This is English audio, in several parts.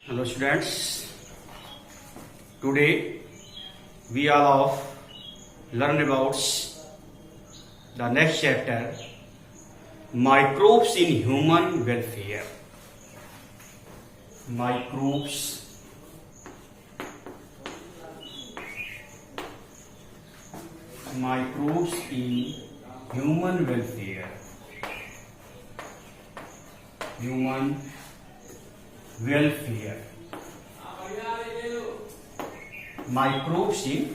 Hello students, today we all of learn about the next chapter, microbes in human welfare. Microbes in human welfare. Human welfare. Microbes in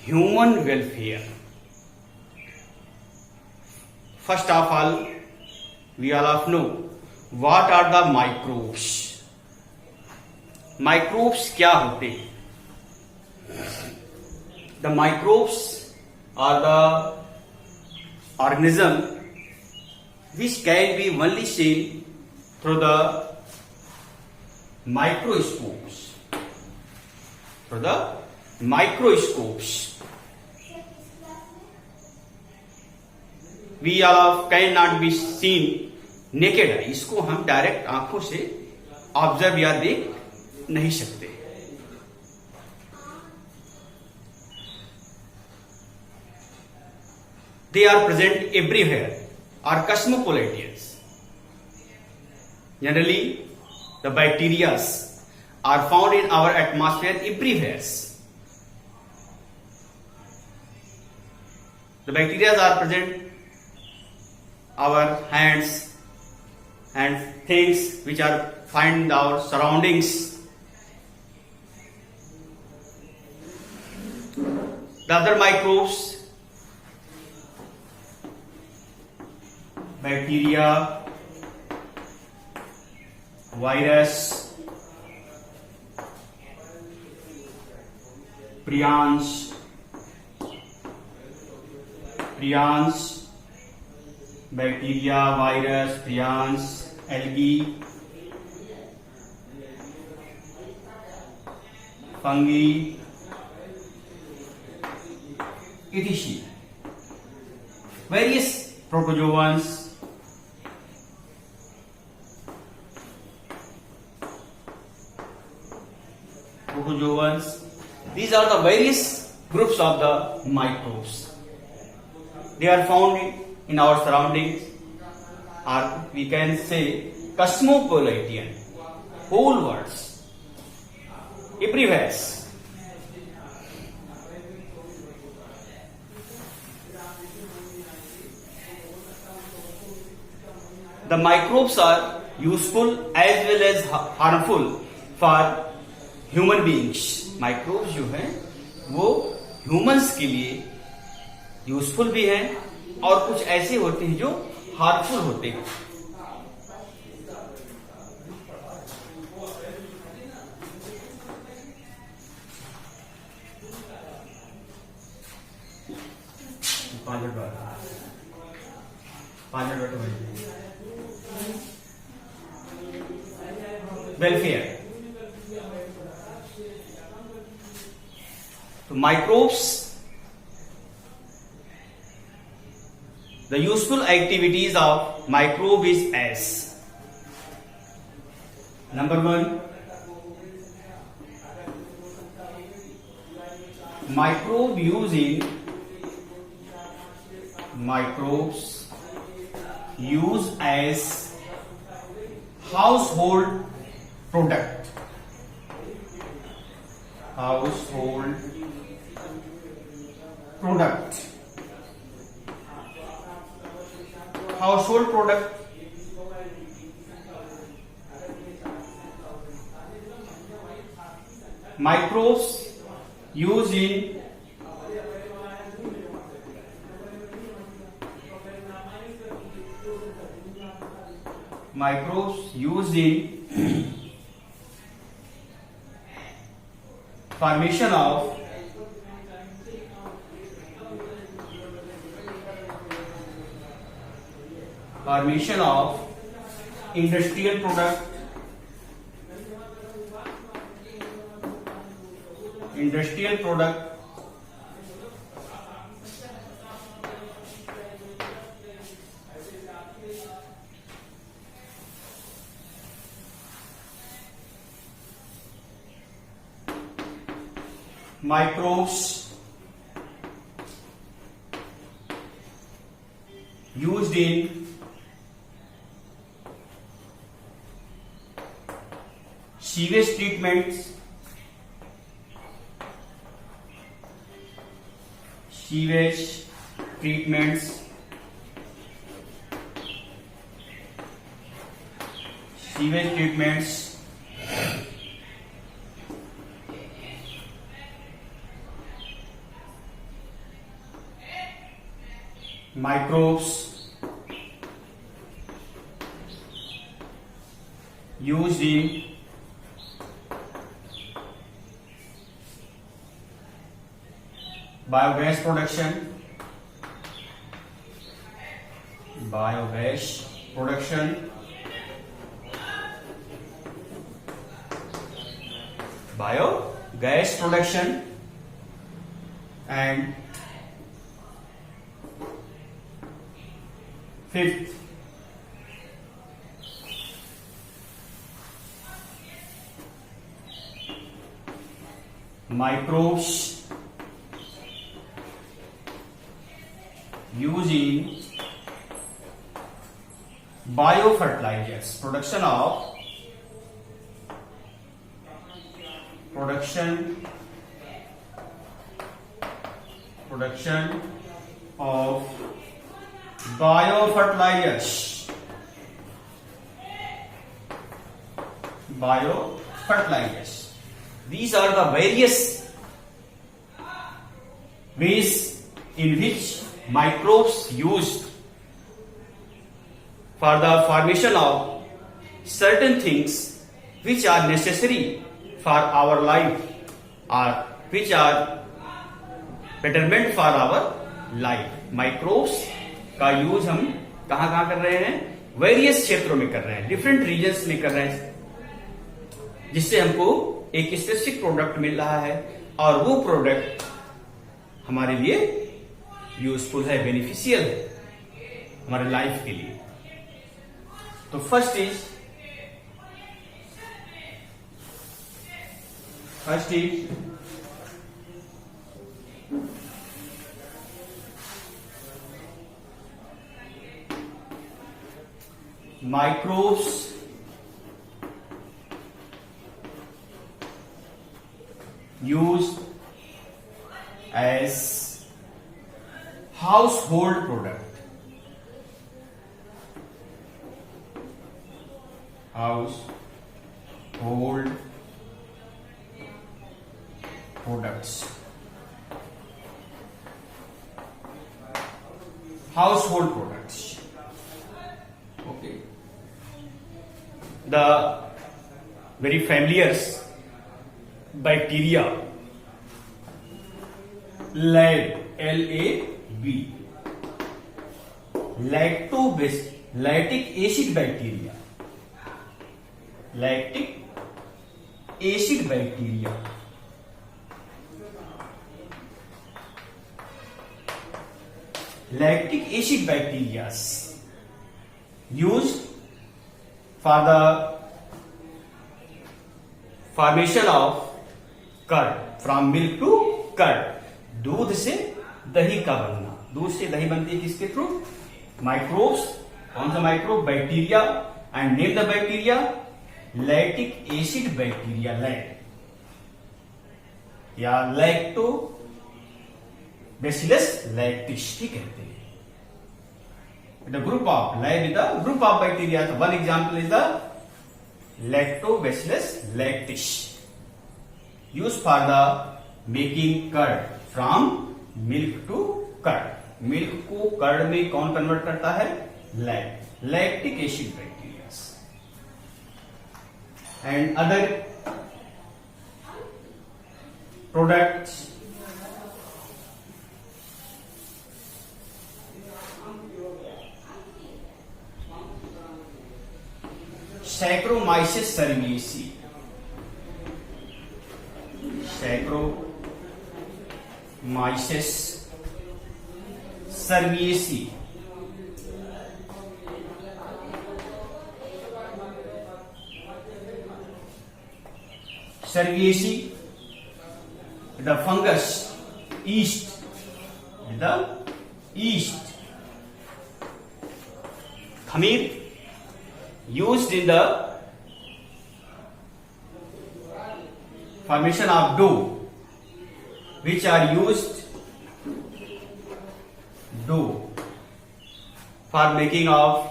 human welfare. First of all, we all of know what are the microbes. Microbes क्या होते हैं? The microbes are the organism which can be only seen through the microscopes. Through the microscopes. We all cannot be seen naked eye. इसको हम direct आंखों से observe या देख नहीं सकते. They are present everywhere, are cosmopolitans. Generally, the bacteria are found in our atmosphere everywhere. The bacteria are present our hands and things which are found in our surroundings. The other microbes, bacteria, virus, prions, bacteria, virus, prions, algae, fungi, etc. Various protozoans, these are the various groups of the microbes. They are found in our surroundings, or we can say cosmopolitan, whole worlds, everywhere. The microbes are useful as well as harmful for human beings. Microbes जो हैं वो humans के लिए useful भी हैं और कुछ ऐसे होते हैं जो हार्मफुल होते हैं. Welfare. So microbes, the useful activities of microbe is as: number one, microbes use as household product. Household product. Microbes used in formation of industrial product, microbes used in sewage treatments, sewage treatments, sewage treatments, microbes used in biogas production, biogas production, biogas production, and fifth, microbes used in biofertilizers, production of biofertilizers, biofertilizers. These are the various ways in which microbes used for the formation of certain things which are necessary for our life or which are betterment for our life. Microbes का use हम कहां कहां कर रहे हैं? Various क्षेत्रों में कर रहे हैं, डिफरेंट रीजन्स में कर रहे हैं, जिससे हमको एक स्पेसिफिक प्रोडक्ट मिल रहा है और वो प्रोडक्ट हमारे लिए यूजफुल है, बेनिफिशियल है हमारे लाइफ के लिए. तो first is microbes used as household product, household products, household products. Okay, the very familiar bacteria, lab, LAB, lactic acid bacteria, lactic acid bacteria, lactic acid bacteria used for the formation of curd, from milk to curd. दूध से दही का बनना, दूध से दही बनती है किसके थ्रू? माइक्रोब्स. कौन सा microbe? Bacteria. And name the bacteria, lactic acid bacteria, lac या लैक्टो बैसिलस लैक्टिस भी कहते हैं. The group of lab is the group of bacteria. So one example is the Lactobacillus lactis, used for the making curd, from milk to curd. Milk को curd में कौन convert करता है? Lactic acid bacteria. And other products, Saccharomyces cerevisiae, Saccharomyces cerevisiae, cerevisiae the fungus yeast, the yeast. Khamir used in the formation of dough, which are used dough for making of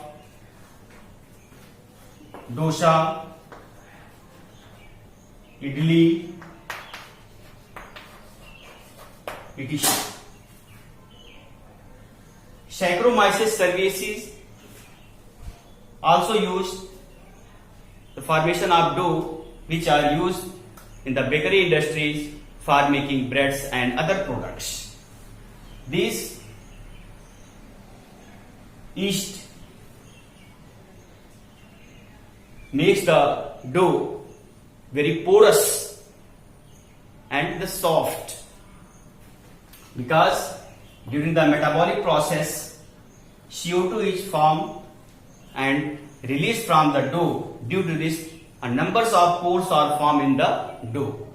dosa, idli, etc. Saccharomyces cerevisiae also used the formation of dough, which are used in the bakery industries for making breads and other products. These yeast makes the dough very porous and the soft, because during the metabolic process CO2 is formed and released from the dough. Due to this, a numbers of pores are formed in the dough.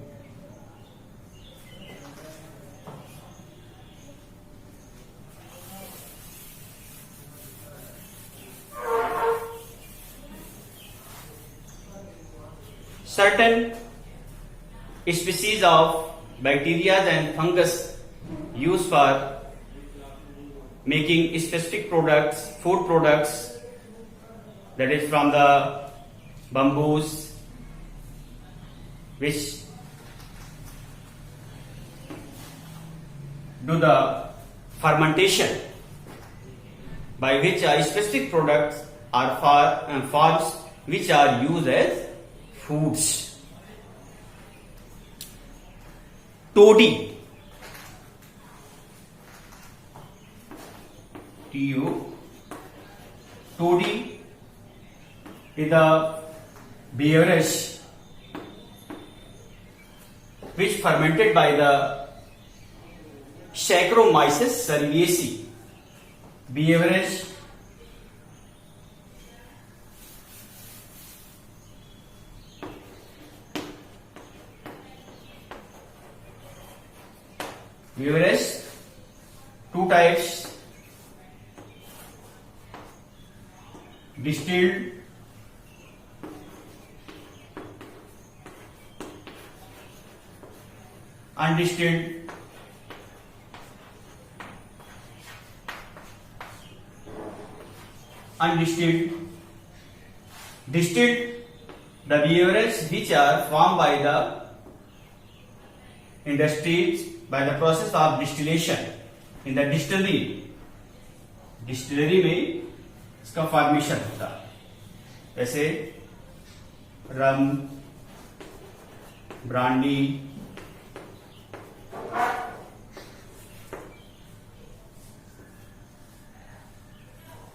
Certain species of bacteria and fungus used for making specific products, food products, that is from the bamboos, which do the fermentation, by which specific products are formed, which are used as foods. Toddy, T-O, toddy is a beverage which fermented by the Saccharomyces cerevisiae. Beverage two types: distilled undistilled. Distilled, the beverages which are formed by the industries by the process of distillation in the distillery में इसका formation होता है, जैसे रम, brandy,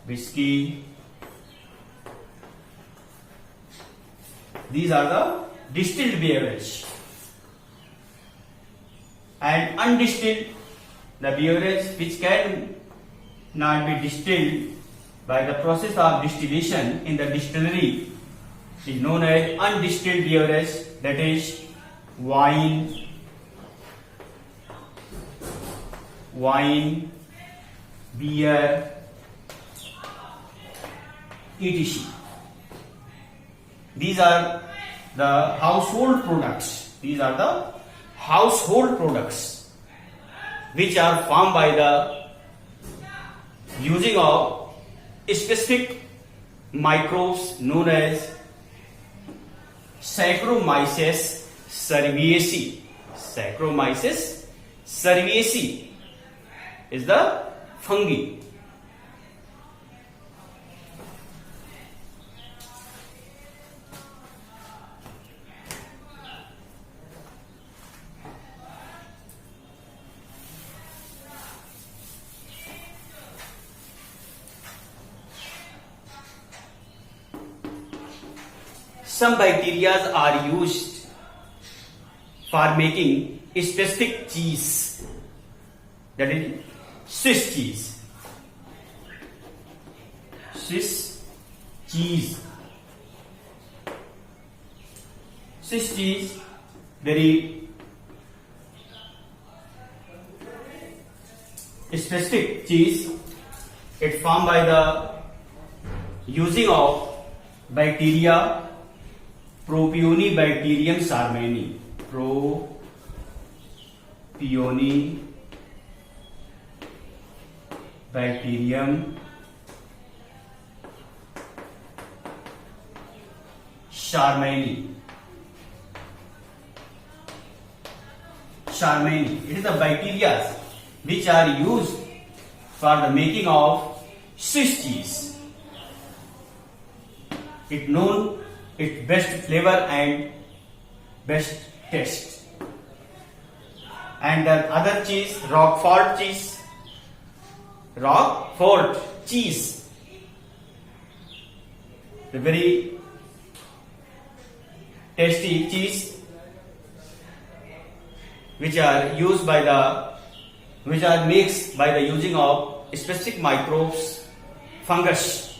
whiskey. These are the distilled beverage. And undistilled, the beverage which can not be distilled by the process of distillation in the distillery is known as undistilled beverage, that is wine, beer, etc. These are the household products. Which are formed by the using of specific microbes known as Saccharomyces cerevisiae. Saccharomyces cerevisiae is the fungi. Some bacteria are used for making a specific cheese, that is Swiss cheese. Swiss cheese very specific cheese. It formed by the using of bacteria Propionibacterium sharmani. Propionibacterium sharmani. It is the bacteria which are used for the making of Swiss cheese. It known its best flavor and best taste. And the other cheese, Roquefort cheese, the very tasty cheese, which are mixed by the using of specific microbes, fungus.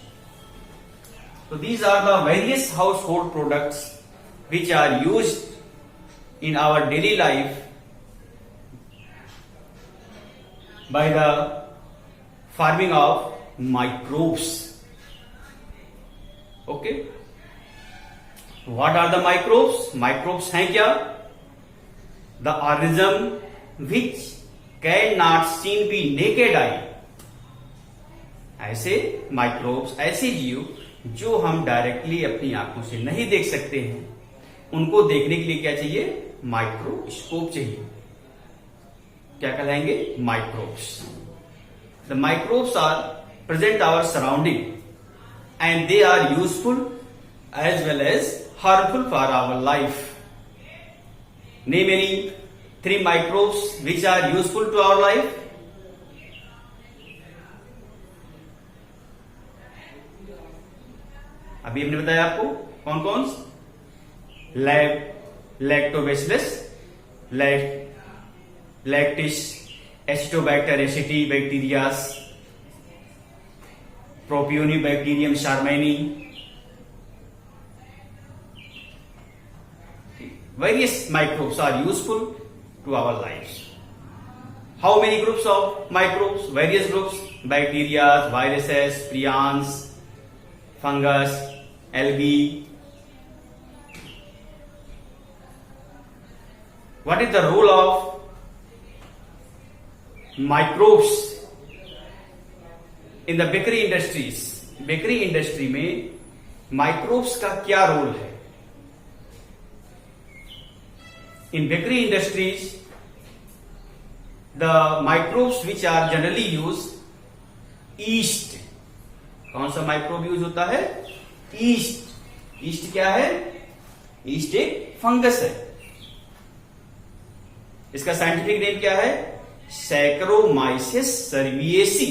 So these are the various household products which are used in our daily life by the farming of microbes. Okay. What are the microbes? Microbes हैं क्या? The organism which cannot seen be naked eye. ऐसे microbes, ऐसे जीव जो हम directly अपनी आंखों से नहीं देख सकते हैं, उनको देखने के लिए क्या चाहिए? माइक्रोस्कोप चाहिए. क्या कहलाएंगे? Microbes. The microbes are present our surrounding and they are useful as well as harmful for our life. Name any 3 microbes which are useful to our life. अभी हमने बताया आपको कौन कौन? Lactobacillus, lactis, Acetobacter aceti bacterias, Propionibacterium shermanii. Various microbes are useful to our lives. How many groups of microbes? Various groups: bacteria, viruses, prions, fungus, algae. What is the role of microbes in the bakery industries? Bakery industry में microbes का क्या role है? In bakery industries, the microbes which are generally used, yeast. कौन सा microbe use होता है? yeast. yeast क्या है? yeast एक फंगस है. इसका साइंटिफिक नेम क्या है? सैक्रोमाइसिस सर्विएसी.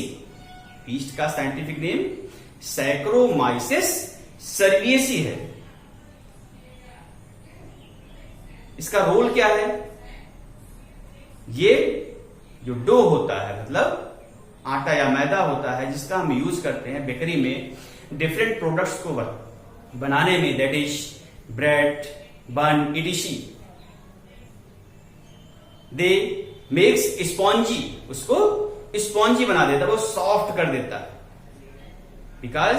yeast का साइंटिफिक नेम सैक्रोमाइसिस सर्विएसी है. इसका रोल क्या है? ये जो डो होता है, मतलब आटा या मैदा होता है, जिसका हम यूज करते हैं बेकरी में डिफरेंट प्रोडक्ट्स को बनाने में, दैट इज ब्रेड, बन, इडिशी. They makes spongy. उसको स्पॉन्जी बना देता है, वो सॉफ्ट कर देता है. Because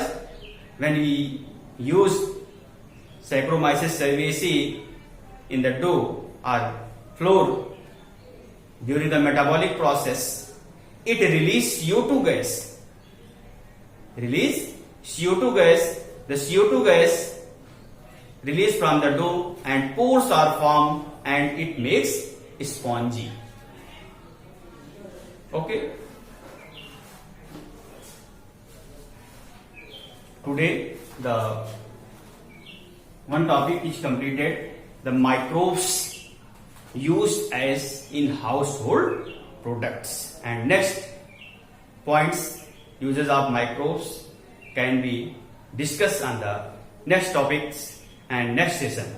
when we use Saccharomyces cerevisiae in the dough or flour during the metabolic process, it release CO2 gas. The CO2 gas released from the dough and pores are formed and it makes spongy. Okay. Today the one topic is completed. The microbes used as in household products, and next points uses of microbes can be discussed on the next topics and next session.